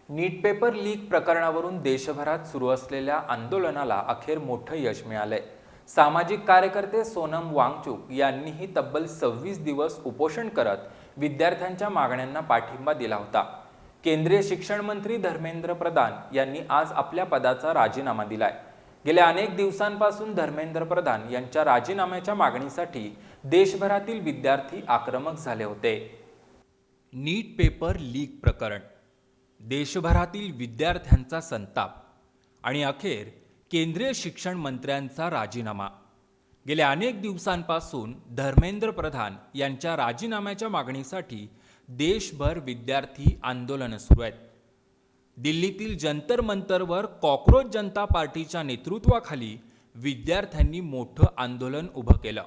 नीट paper leak प्रकरणावरून देशभरात सुरू असलेल्या आंदोलनाला अखेर मोठं यश मिळालंय। सामाजिक कार्यकर्ते सोनम वांगचुक यांनीही तब्बल 26 दिवस उपोषण करत विद्यार्थ्यांच्या मागण्यांना पाठिंबा दिला होता। केंद्रीय शिक्षण मंत्री धर्मेंद्र प्रधान यांनी आज आपल्या पदाचा राजीनामा दिलाय। गेल्या अनेक दिवसांपासून धर्मेंद्र प्रधान यांच्या राजीनाम्याच्या मागणीसाठी देशभरातील विद्यार्थी आक्रमक झाले होते। नीट पेपर लीक प्रकरण, देशभरातील विद्यार्थ्यांचा संताप आणि अखेर केंद्रीय शिक्षण मंत्र्यांचा राजीनामा। गेल्या अनेक दिवसांपासून धर्मेंद्र प्रधान यांच्या राजीनाम्याच्या मागणीसाठी देशभर विद्यार्थी आंदोलन सुरू आहेत। दिल्लीतील जंतर मंतरवर कॉकरोच जनता पार्टीच्या नेतृत्वाखाली विद्यार्थ्यांनी मोठं आंदोलन उभं केलं।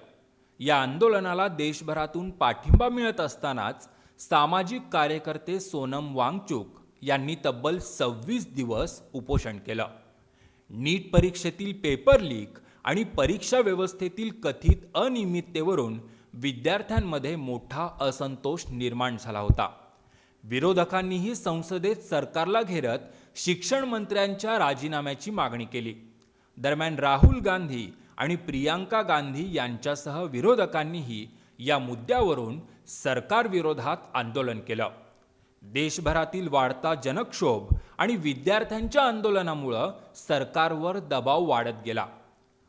या आंदोलनाला देशभरातून पाठिंबा मिळत असतानाच सामाजिक कार्यकर्ते सोनम वांगचुक यांनी तब्बल 26 दिवस उपोषण केलं। नीट परीक्षेतील पेपर लीक आणि परीक्षा व्यवस्थेतील कथित अनियमिततेवरून विद्यार्थ्यांमध्ये मोठा असंतोष निर्माण झाला होता। विरोधकांनीही संसदेत सरकारला घेरत शिक्षण मंत्र्यांच्या राजीनाम्याची मागणी केली। दरम्यान राहुल गांधी आणि प्रियांका गांधी यांच्यासह विरोधकांनीही या मुद्द्यावरून सरकारविरोधात आंदोलन केलं। देशभरातील वाढता जनक्षोभ आणि विद्यार्थ्यांच्या आंदोलनामुळे सरकारवर दबाव वाढत गेला।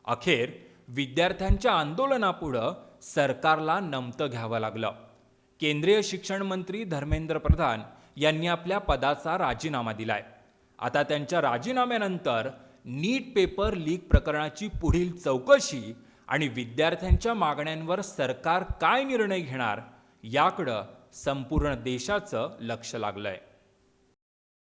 अखेर विद्यार्थ्यांच्या आंदोलनापुढे सरकारला नमतं घ्यावं लागलं। केंद्रीय शिक्षण मंत्री धर्मेंद्र प्रधान यांनी आपल्या पदाचा राजीनामा दिलाय। आता त्यांच्या राजीनाम्यानंतर नीट पेपर लीक प्रकरणाची पुढील चौकशी आणि विद्यार्थ्यांच्या मागण्यांवर सरकार काय निर्णय घेणार याकडे संपूर्ण देशाचं लक्ष लागलंय।